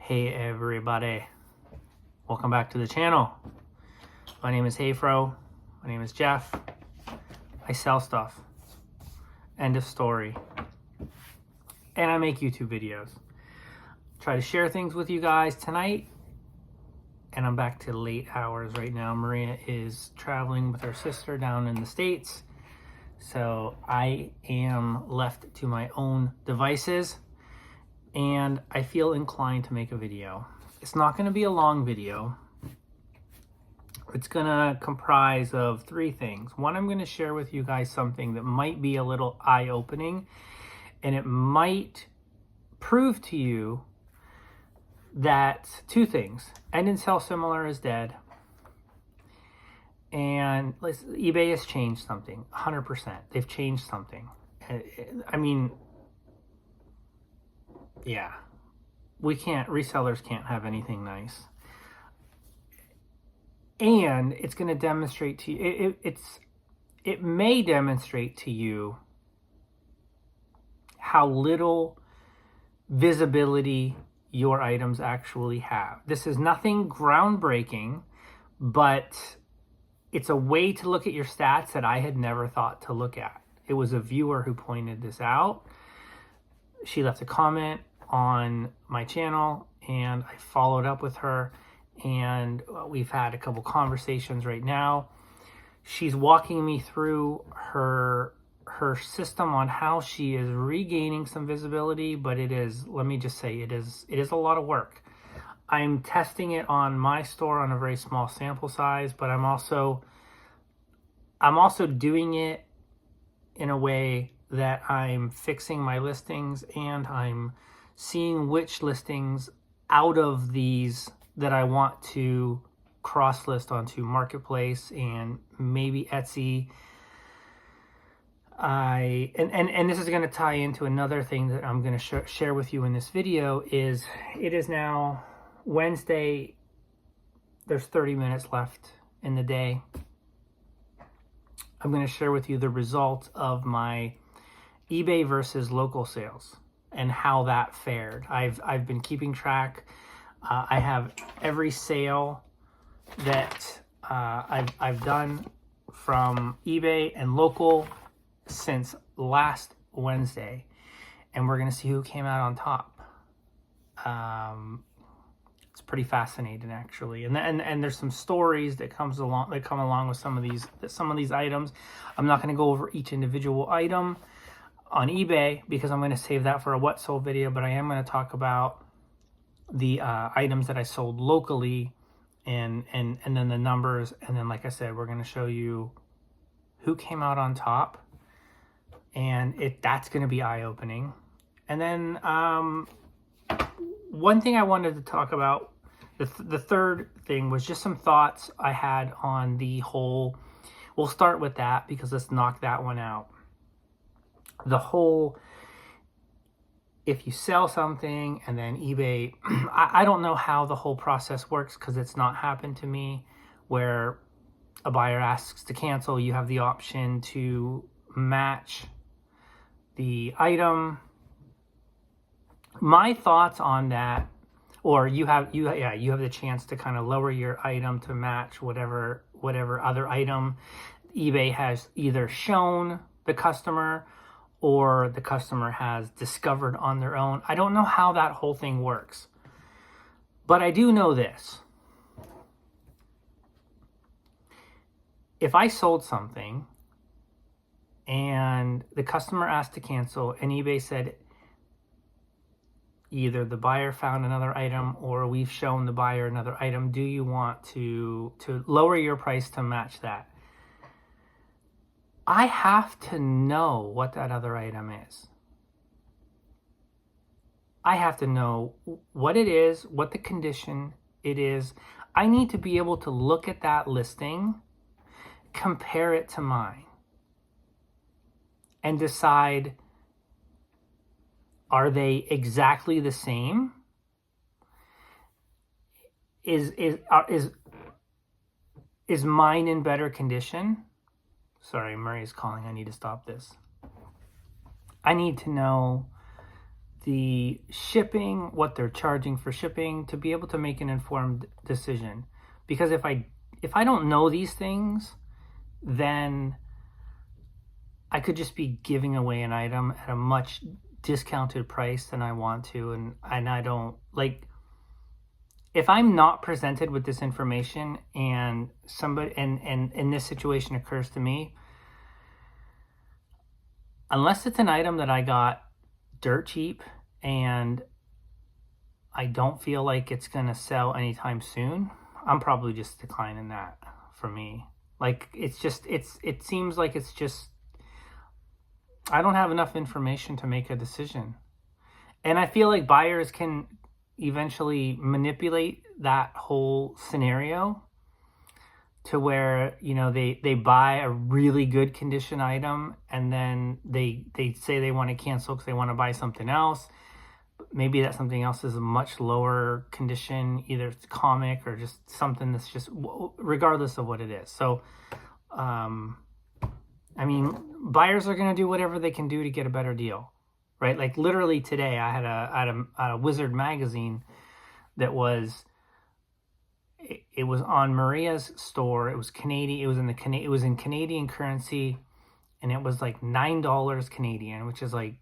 Hey everybody, welcome back to the channel. My name is Hayfro. My name is Jeff. I sell stuff. End of story. And I make YouTube videos. Try to share things with you guys tonight. And I'm back to late hours right now. Maria is traveling with her sister down in the States. So I am left to my own devices. And I feel inclined to make a video. It's not going to be a long video. It's going to comprise of three things. One, I'm going to share with you guys something that might be a little eye-opening, and it might prove to you that two things: end and sell similar is dead, and eBay has changed something. 100%, they've changed something. I mean, yeah, resellers can't have anything nice. And it's going to demonstrate to you, it may demonstrate to you how little visibility your items actually have. This is nothing groundbreaking, but it's a way to look at your stats that I had never thought to look at. It was a viewer who pointed this out. She left a comment on my channel and I followed up with her, and we've had a couple conversations right now. She's walking me through her system on how she is regaining some visibility, but it is, let me just say, it is a lot of work. I'm testing it on my store on a very small sample size, but I'm also doing it in a way that I'm fixing my listings, and I'm seeing which listings out of these that I want to cross list onto Marketplace and maybe Etsy. And this is going to tie into another thing that I'm going to share with you in this video. Is it is now Wednesday. There's 30 minutes left in the day. I'm going to share with you the results of my eBay versus local sales and how that fared. I've been keeping track. I have every sale that I've done from eBay and local since last Wednesday, and we're gonna see who came out on top. It's pretty fascinating, actually, and there's some stories that come along with some of these items. I'm not gonna go over each individual item on eBay because I'm going to save that for a what sold video, but I am going to talk about the items that I sold locally and then the numbers, and then, like I said, we're going to show you who came out on top, and that's going to be eye-opening. And then one thing I wanted to talk about, the third thing, was just some thoughts I had on the whole. We'll start with that because let's knock that one out. The whole, if you sell something and then eBay, I don't know how the whole process works because it's not happened to me, where a buyer asks to cancel, you have the option to match the item. My thoughts on that, or you have the chance to kind of lower your item to match whatever other item eBay has either shown the customer or the customer has discovered on their own. I don't know how that whole thing works, but I do know this. If I sold something and the customer asked to cancel and eBay said either the buyer found another item or we've shown the buyer another item, do you want to lower your price to match that? I have to know what that other item is. I have to know what it is, what the condition it is. I need to be able to look at that listing, compare it to mine, and decide, are they exactly the same? Is mine in better condition? Sorry, Murray's calling. I need to stop this. I need to know the shipping, what they're charging for shipping, to be able to make an informed decision. Because if I don't know these things, then I could just be giving away an item at a much discounted price than I want to, and I don't like. If I'm not presented with this information and this situation occurs to me, unless it's an item that I got dirt cheap and I don't feel like it's going to sell anytime soon, I'm probably just declining that for me. Like, it seems like it's just, I don't have enough information to make a decision. And I feel like buyers can eventually manipulate that whole scenario to where, you know, they buy a really good condition item and then they say they want to cancel because they want to buy something else. Maybe that something else is a much lower condition, either it's comic or just something that's just, regardless of what it is. So, I mean, buyers are going to do whatever they can do to get a better deal, right? Like, literally today, I had a Wizard magazine that was, it was on Maria's store. It was Canadian. It was in Canadian currency, and it was like $9 Canadian, which is like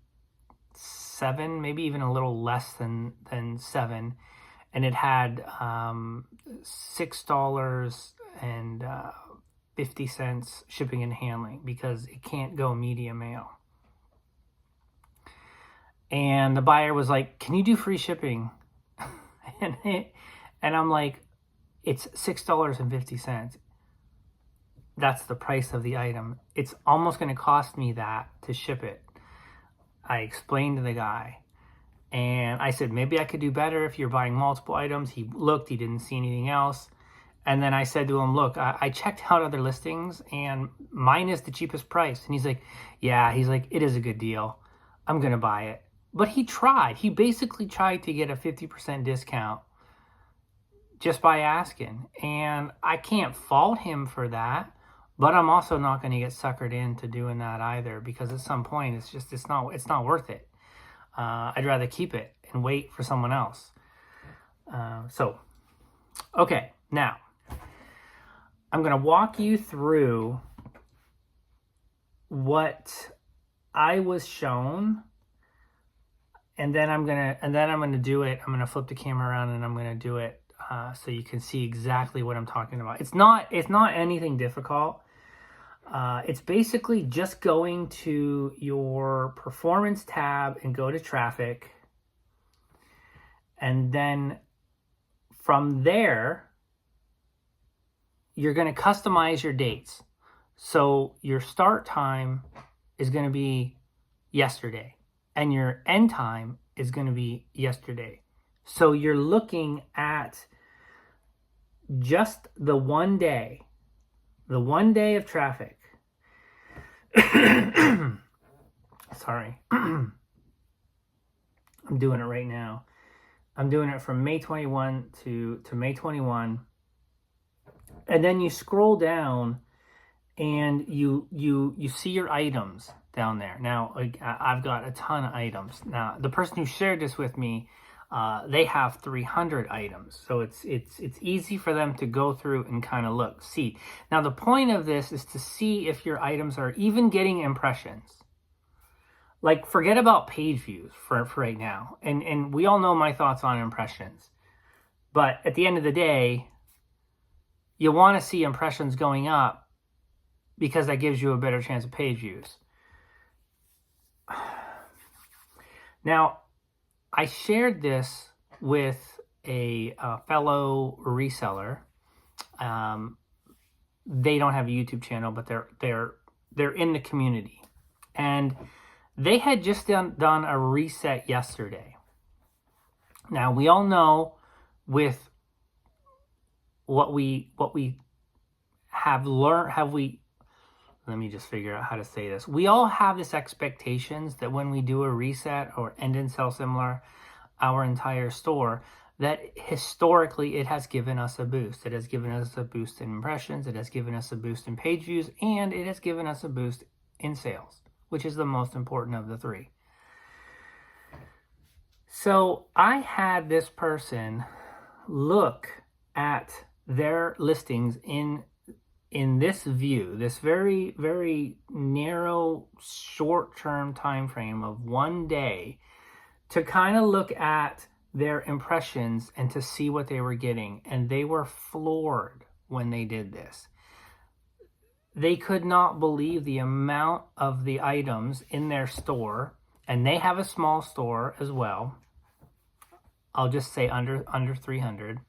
$7, maybe even a little less than $7. And it had $6.50 shipping and handling because it can't go media mail. And the buyer was like, "Can you do free shipping?" and I'm like, "It's $6.50. That's the price of the item. It's almost going to cost me that to ship it." I explained to the guy, and I said, maybe I could do better if you're buying multiple items. He looked, he didn't see anything else. And then I said to him, look, I checked out other listings and mine is the cheapest price. And he's like, yeah, it is a good deal. I'm going to buy it. But he tried. He basically tried to get a 50% discount just by asking. And I can't fault him for that. But I'm also not going to get suckered into doing that either, because at some point it's not worth it. I'd rather keep it and wait for someone else. Okay, now I'm going to walk you through what I was shown, and then I'm going to do it. I'm going to flip the camera around and I'm going to do it so you can see exactly what I'm talking about. It's not anything difficult. It's basically just going to your performance tab and go to traffic. And then from there, you're going to customize your dates. So your start time is going to be yesterday and your end time is going to be yesterday. So you're looking at just the one day of traffic. Sorry. I'm doing it right now. I'm doing it from May 21 to May 21. And then you scroll down and you see your items down there. Now, I've got a ton of items. Now, the person who shared this with me, they have 300 items. So it's easy for them to go through and kind of look, see. Now, the point of this is to see if your items are even getting impressions. Like, forget about page views for right now. And we all know my thoughts on impressions. But at the end of the day, you want to see impressions going up because that gives you a better chance of page views. Now, I shared this with a fellow reseller. They don't have a YouTube channel, but they're in the community, and they had just done a reset yesterday. Now, we all know with what we have learned, let me just figure out how to say this. We all have this expectations that when we do a reset or end and sell similar our entire store, that historically it has given us a boost. It has given us a boost in impressions, it has given us a boost in page views, and it has given us a boost in sales, which is the most important of the three. So I had this person look at their listings in this view, this very, very narrow, short-term time frame of one day, to kind of look at their impressions and to see what they were getting. And they were floored when they did this. They could not believe the amount of the items in their store, and they have a small store as well. I'll just say under 300.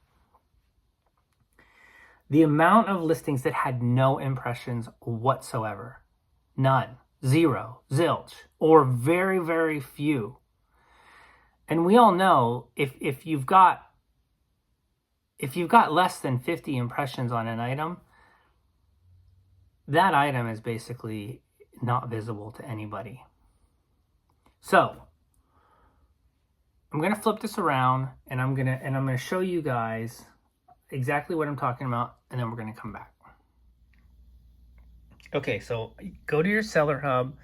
The amount of listings that had no impressions whatsoever. None. Zero. Zilch. Or very, very few. And we all know if you've got less than 50 impressions on an item, that item is basically not visible to anybody. So I'm gonna flip this around, and I'm gonna show you guys exactly what I'm talking about, and then we're gonna come back. Okay, so go to your seller hub,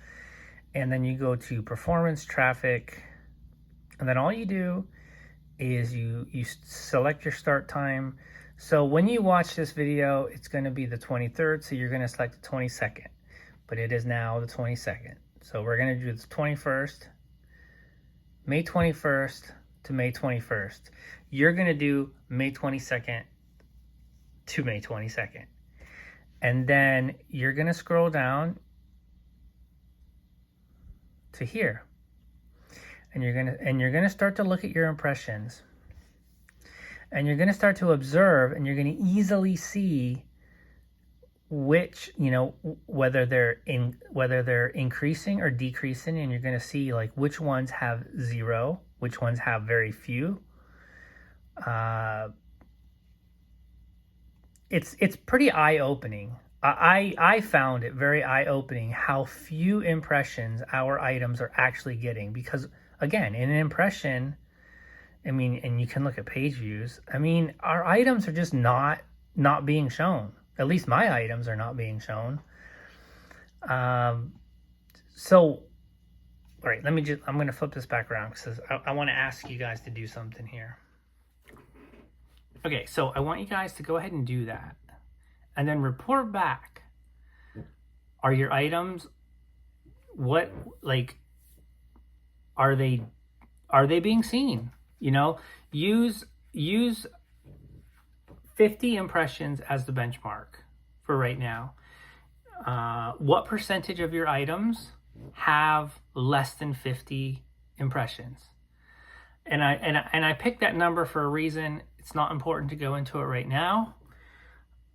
and then you go to performance traffic, and then all you do is you select your start time. So when you watch this video, it's going to be the 23rd, so you're going to select the 22nd, but it is now the 22nd. So we're going to do the 21st, May 21st to May 21st. You're going to do May 22nd to May 22nd. And then you're going to scroll down to here. And you're going to start to look at your impressions. And you're going to start to observe, and you're going to easily see which, whether they're increasing or decreasing, and you're going to see like which ones have zero, which ones have very few. It's pretty eye-opening. I found it very eye-opening how few impressions our items are actually getting, because again, in an impression, and you can look at page views, our items are just not being shown. At least my items are not being shown. So, all right, I'm going to flip this back around because I want to ask you guys to do something here. Okay, so I want you guys to go ahead and do that. And then report back. Are your items, are they being seen? Use 50 impressions as the benchmark for right now. What percentage of your items have less than 50 impressions? And I picked that number for a reason. It's not important to go into it right now.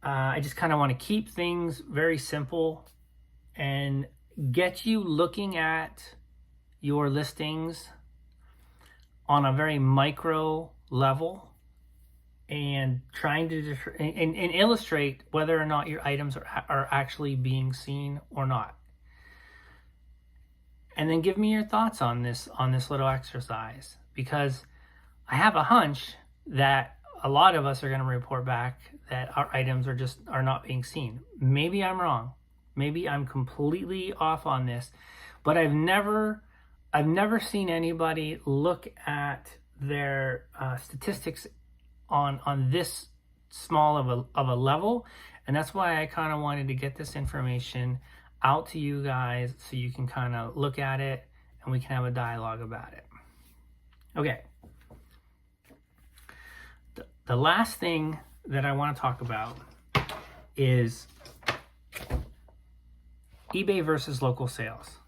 I just kind of want to keep things very simple and get you looking at your listings on a very micro level and trying to and illustrate whether or not your items are actually being seen or not. And then give me your thoughts on this little exercise, because I have a hunch that a lot of us are going to report back that our items are not being seen. Maybe I'm wrong. Maybe I'm completely off on this, but I've never seen anybody look at their statistics on this small of a level, and that's why I kind of wanted to get this information out to you guys so you can kind of look at it and we can have a dialogue about it. Okay. The last thing that I want to talk about is eBay versus local sales.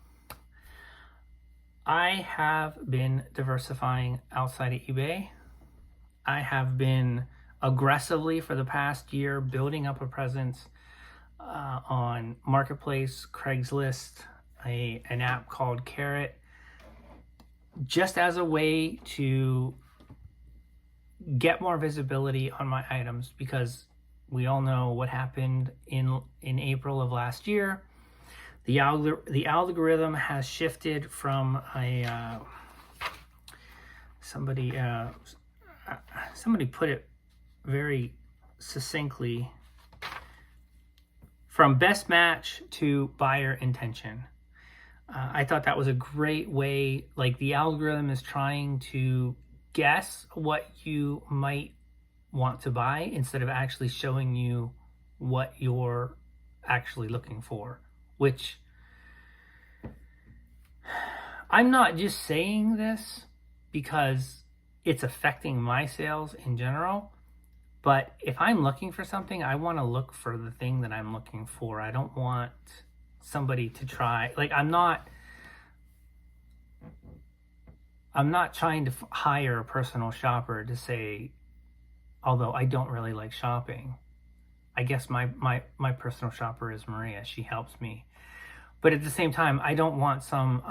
I have been diversifying outside of eBay. I have been aggressively for the past year building up a presence on Marketplace, Craigslist, an app called Carrot, just as a way to get more visibility on my items, because we all know what happened in April of last year. The algorithm has shifted from somebody put it very succinctly, from best match to buyer intention. I thought that was a great way, like the algorithm is trying to guess what you might want to buy instead of actually showing you what you're actually looking for, which I'm not just saying this because it's affecting my sales in general, but if I'm looking for something, I want to look for the thing that I'm looking for. I don't want somebody to try, like I'm not trying to hire a personal shopper to say, although I don't really like shopping. I guess my personal shopper is Maria. She helps me. But at the same time, I don't want some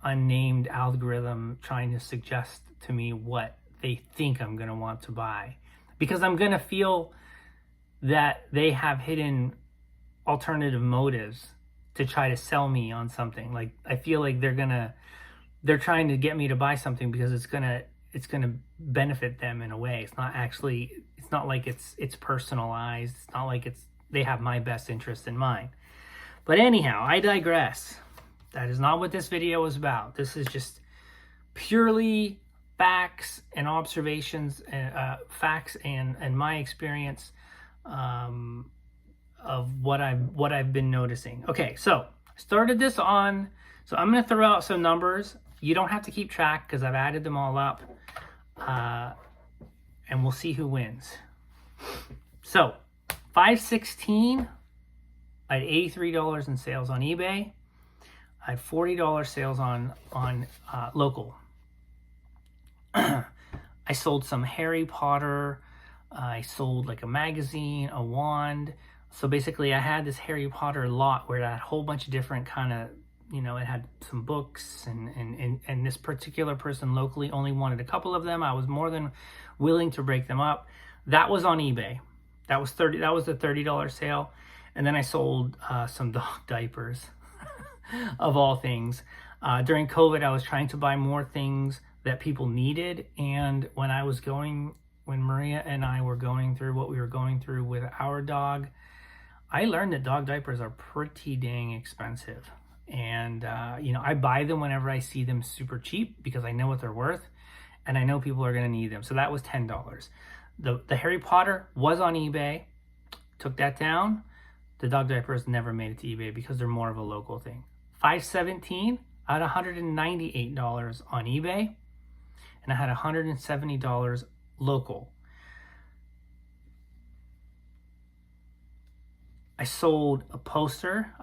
unnamed algorithm trying to suggest to me what they think I'm going to want to buy. Because I'm going to feel that they have hidden alternative motives to try to sell me on something. Like I feel like they're trying to get me to buy something because it's gonna benefit them in a way. It's not like it's personalized. It's not like they have my best interest in mind. But anyhow, I digress. That is not what this video is about. This is just purely facts and observations, facts and my experience of what I've been noticing. Okay, so started this on. So I'm going to throw out some numbers. You don't have to keep track because I've added them all up. And we'll see who wins. So 5/16, I had $83 in sales on eBay. I had $40 sales on local. I sold some Harry Potter. I sold like a magazine, a wand. So basically I had this Harry Potter lot where I had a whole bunch of different kind of, it had some books and this particular person locally only wanted a couple of them. I was more than willing to break them up. That was on eBay. That was the $30 sale. And then I sold some dog diapers of all things. During COVID, I was trying to buy more things that people needed. And when Maria and I were going through what we were going through with our dog, I learned that dog diapers are pretty dang expensive. And, I buy them whenever I see them super cheap because I know what they're worth and I know people are going to need them. So that was $10. The Harry Potter was on eBay, took that down. The dog diapers never made it to eBay because they're more of a local thing. 5/17, I had $198 on eBay and I had $170 local. I sold a poster.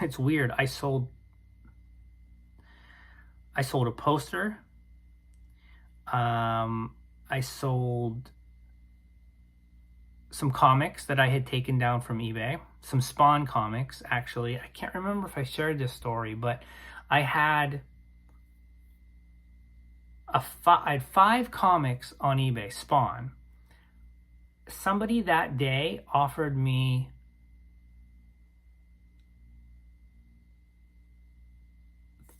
It's weird. I sold a poster. I sold some comics that I had taken down from eBay. Some Spawn comics, actually. I can't remember if I shared this story, but I had 5 comics on eBay, Spawn. Somebody that day offered me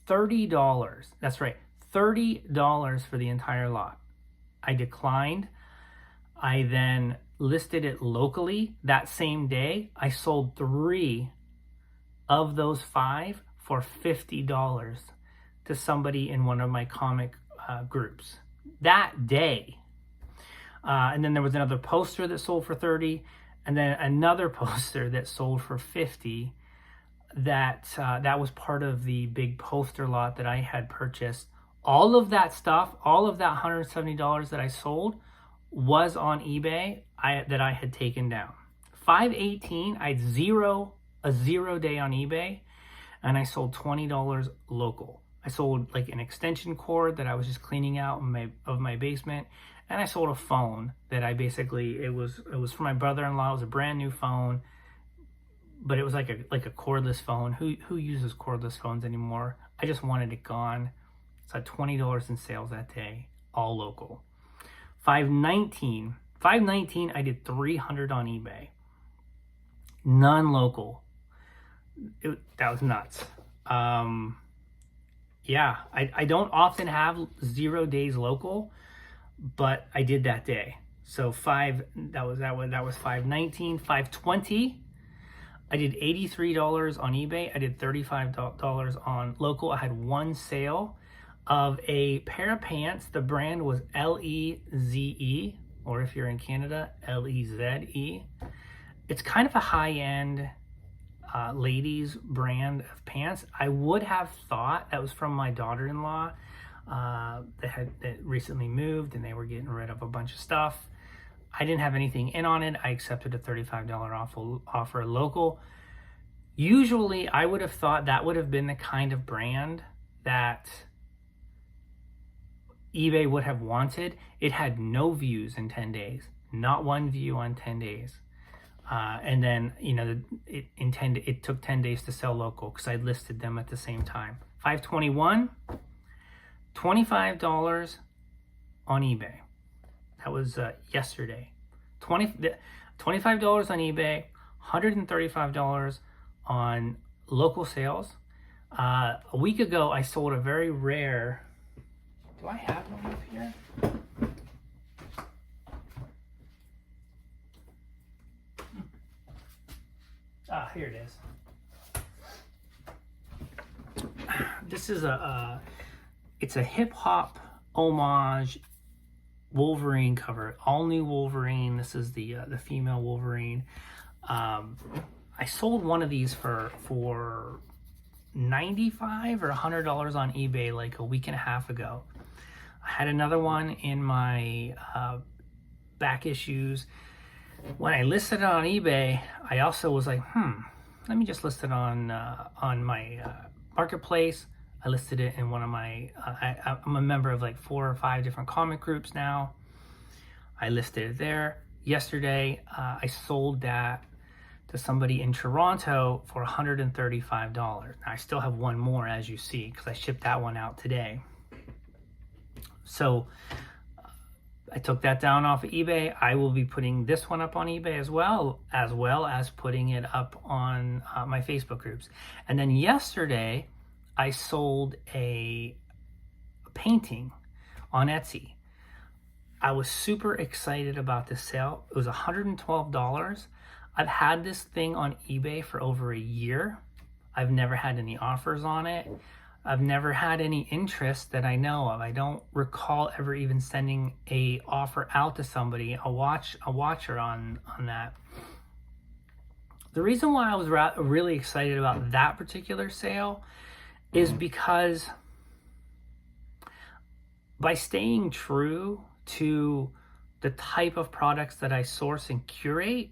$30. That's right, $30 for the entire lot. I declined. I then listed it locally that same day. I sold 3 of those 5 for $50 to somebody in one of my comic groups that day. And then there was another poster that sold for $30, and then another poster that sold for $50. That was part of the big poster lot that I had purchased. All of that stuff, all of that $170 that I sold was on eBay that I had taken down. 5/18, I had a zero day on eBay, and I sold $20 local. I sold like an extension cord that I was just cleaning out of my basement, and I sold a phone that it was for my brother-in-law. It was a brand new phone, but it was like a cordless phone. Who uses cordless phones anymore? I just wanted it gone. So I had $20 in sales that day, all local. 5/19, I did 300 on eBay. None local. That was nuts. Yeah, I don't often have 0 days local, but I did that day. So that was 5/19. 5/20, I did $83 on eBay. I did $35 on local. I had one sale of a pair of pants. The brand was Leze, or if you're in Canada, Leze. It's kind of a high-end ladies brand of pants. I would have thought that was from my daughter-in-law that recently moved, and they were getting rid of a bunch of stuff. I didn't have anything in on it. I accepted a $35 offer local. Usually, I would have thought that would have been the kind of brand that eBay would have wanted. It had no views in 10 days. Not one view on 10 days. And then, you know, it took 10 days to sell local because I listed them at the same time. 521, $25 on eBay. That was yesterday. $25 on eBay, $135 on local sales. A week ago, I sold a very rare. Do I have one up here? Here it is. This is it's a hip hop homage Wolverine cover, all new Wolverine. This is the female Wolverine. I sold one of these for $95 or $100 on eBay like a week and a half ago. I had another one in my back issues. When I listed it on eBay, I also was like, let me just list it on my marketplace. I listed it in one of my, I'm a member of like 4 or 5 different comic groups now. I listed it there. Yesterday, I sold that to somebody in Toronto for $135. Now, I still have one more, as you see, because I shipped that one out today. So I took that down off of eBay. I will be putting this one up on eBay as well as putting it up on my Facebook groups. And then yesterday, I sold a painting on Etsy. I was super excited about this sale. It was $112. I've had this thing on eBay for over a year. I've never had any offers on it. I've never had any interest that I know of. I don't recall ever even sending a offer out to somebody, a watcher on that. The reason why I was really excited about that particular sale is because by staying true to the type of products that I source and curate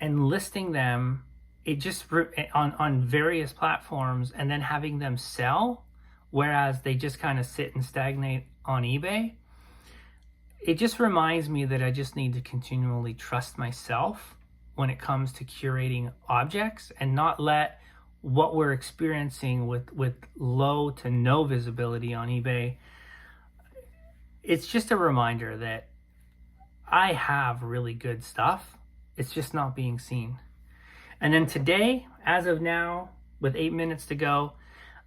and listing them, it just on various platforms and then having them sell, whereas they just kind of sit and stagnate on eBay, it just reminds me that I just need to continually trust myself when it comes to curating objects and not let what we're experiencing with low to no visibility on eBay. It's just a reminder that I have really good stuff. It's just not being seen. And then today, as of now, with 8 minutes to go,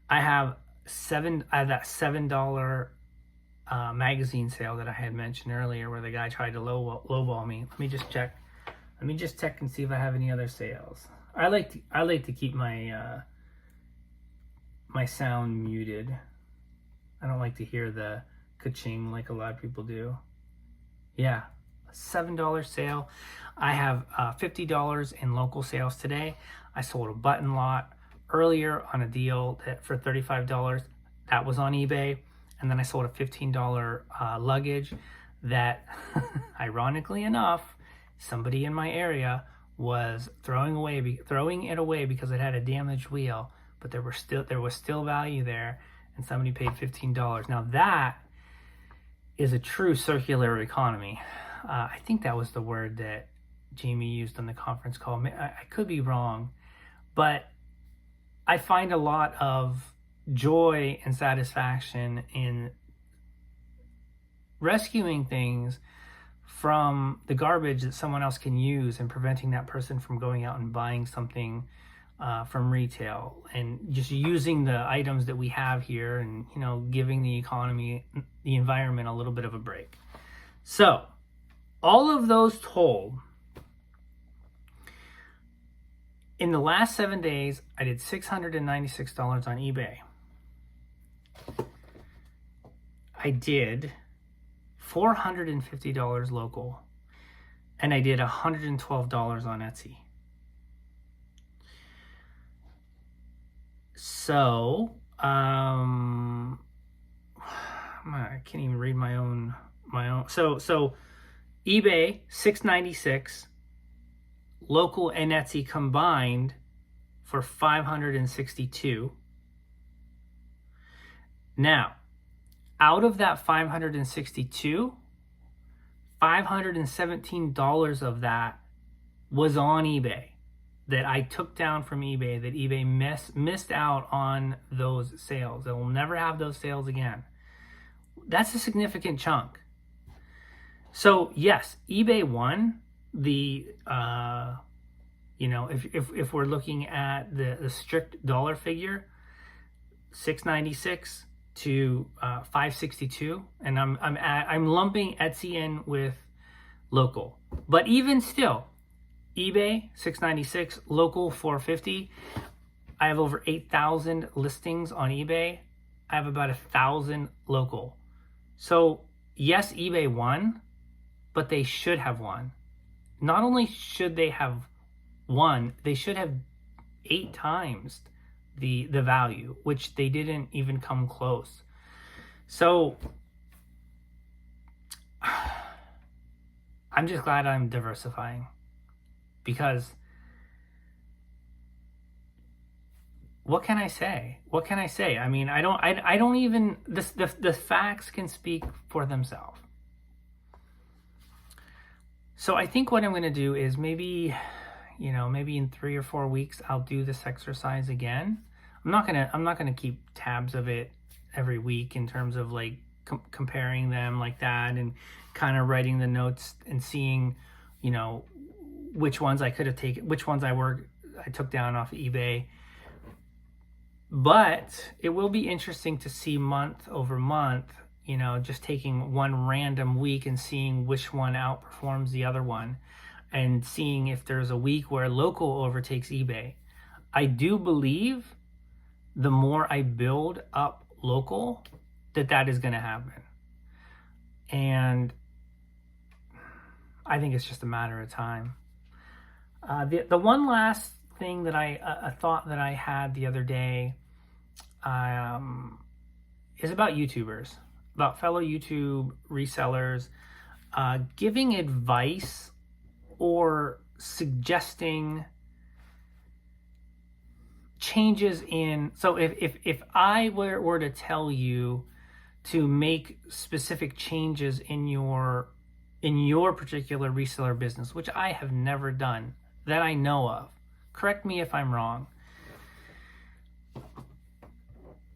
I have that $7 magazine sale that I had mentioned earlier, where the guy tried to lowball me. Let me just check. Let me just check and see if I have any other sales. I like to keep my my sound muted. I don't like to hear the ka-ching like a lot of people do. Yeah, a $7 sale. I have $50 in local sales today. I sold a button lot earlier on a deal for $35. That was on eBay. And then I sold a $15 luggage that, ironically enough, somebody in my area was throwing it away because it had a damaged wheel, but there was still value there, and somebody paid $15. Now that is a true circular economy. I think that was the word that Jamie used on the conference call. I could be wrong, but I find a lot of joy and satisfaction in rescuing things from the garbage that someone else can use and preventing that person from going out and buying something from retail, and just using the items that we have here and, you know, giving the economy, the environment a little bit of a break. So all of those told, In the last 7 days, I did $696 on eBay. I did $450 local, and I did $112 on Etsy. So, I can't even read my own. So eBay $696, local and Etsy combined for $562. Now, out of that $562, $517 of that was on eBay, that I took down from eBay, that eBay missed out on those sales. They will never have those sales again. That's a significant chunk. So yes, eBay won the, if we're looking at the strict dollar figure, 696 to 562, and I'm lumping Etsy in with local. But even still, eBay 696, local 450. I have over 8,000 listings on eBay. I have about 1,000 local. So yes, eBay won, but they should have won. Not only should they have won, they should have 8 times the value, which they didn't even come close. So I'm just glad I'm diversifying, because what can I say? What can I say? I mean, I don't even, the facts can speak for themselves. So I think what I'm going to do is maybe in 3 or 4 weeks, I'll do this exercise again. I'm not gonna keep tabs of it every week in terms of like comparing them like that, and kind of writing the notes and seeing, which ones I could have taken, which ones I took down off of eBay. But it will be interesting to see month over month, just taking one random week and seeing which one outperforms the other one, and seeing if there's a week where local overtakes eBay. I do believe the more I build up local, that is going to happen. And I think it's just a matter of time. The one last thing that a thought that I had the other day is about YouTubers, about fellow YouTube resellers, giving advice or suggesting changes in. So if I were to tell you to make specific changes in your particular reseller business, which I have never done that I know of, correct me if I'm wrong,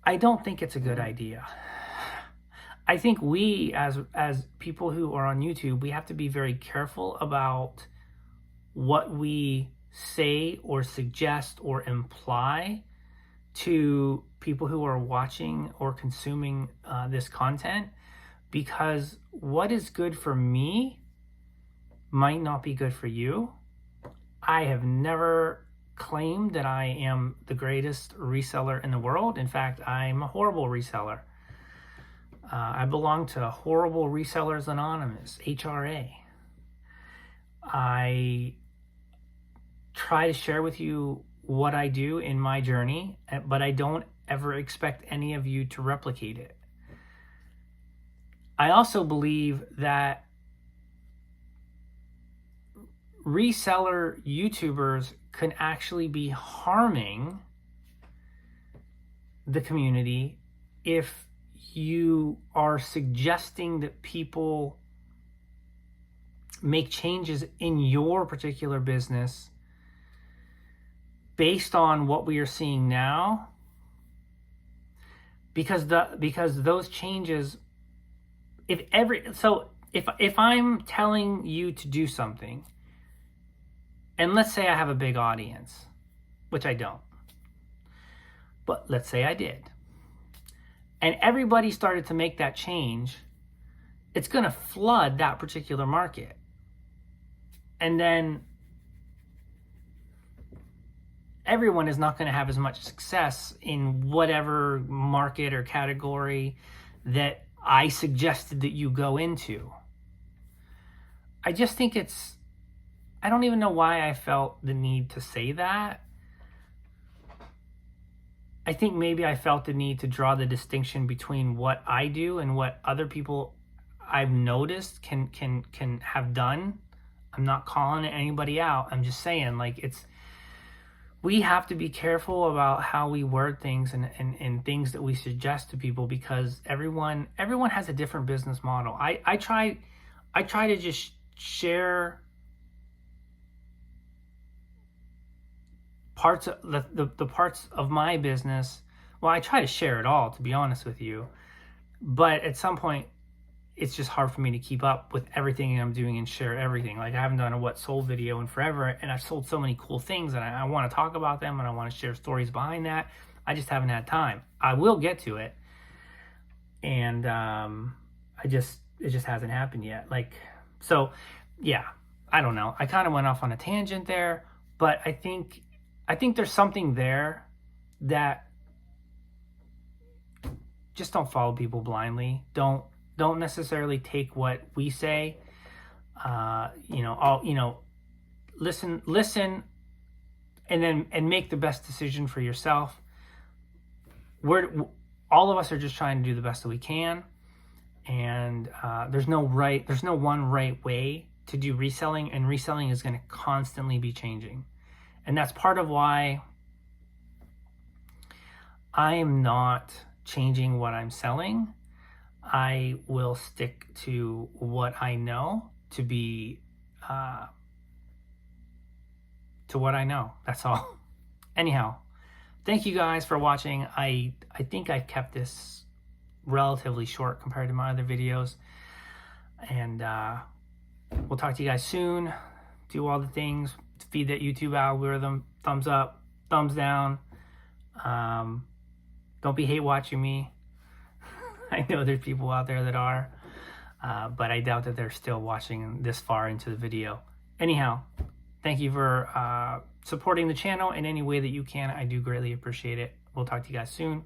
I don't think it's a good idea. I think we, as people who are on YouTube, we have to be very careful about what we say or suggest or imply to people who are watching or consuming this content, because what is good for me might not be good for you. I have never claimed that I am the greatest reseller in the world. In fact, I'm a horrible reseller. I belong to Horrible Resellers Anonymous, HRA. I try to share with you what I do in my journey, but I don't ever expect any of you to replicate it. I also believe that reseller YouTubers can actually be harming the community if you are suggesting that people make changes in your particular business based on what we are seeing now, because those changes, if I'm telling you to do something, and let's say I have a big audience, which I don't, but let's say I did, and everybody started to make that change, it's going to flood that particular market. And then everyone is not going to have as much success in whatever market or category that I suggested that you go into. I just think I don't even know why I felt the need to say that. I think maybe I felt the need to draw the distinction between what I do and what other people I've noticed can have done. I'm not calling anybody out. I'm just saying, like, we have to be careful about how we word things and things that we suggest to people, because everyone has a different business model. I try to just share parts of the parts of my business. Well, I try to share it all, to be honest with you, but at some point it's just hard for me to keep up with everything I'm doing and share everything. Like, I haven't done a what sold video in forever, and I've sold so many cool things, and I want to talk about them, and I want to share stories behind that. I just haven't had time. I will get to it, and it just hasn't happened yet. Like, so yeah, I don't know. I kind of went off on a tangent there, but I think there's something there that just don't follow people blindly. Don't necessarily take what we say. Listen, and make the best decision for yourself. All of us are just trying to do the best that we can, and there's no one right way to do reselling, and reselling is going to constantly be changing. And that's part of why I am not changing what I'm selling. I will stick to what I know to be, to what I know. That's all. Anyhow, thank you guys for watching. I think I kept this relatively short compared to my other videos. And we'll talk to you guys soon. Do all the things. Feed that YouTube algorithm. Thumbs up, thumbs down. Don't be hate watching me. I know there's people out there that are, but I doubt that they're still watching this far into the video. Anyhow, thank you for supporting the channel in any way that you can. I do greatly appreciate it. We'll talk to you guys soon.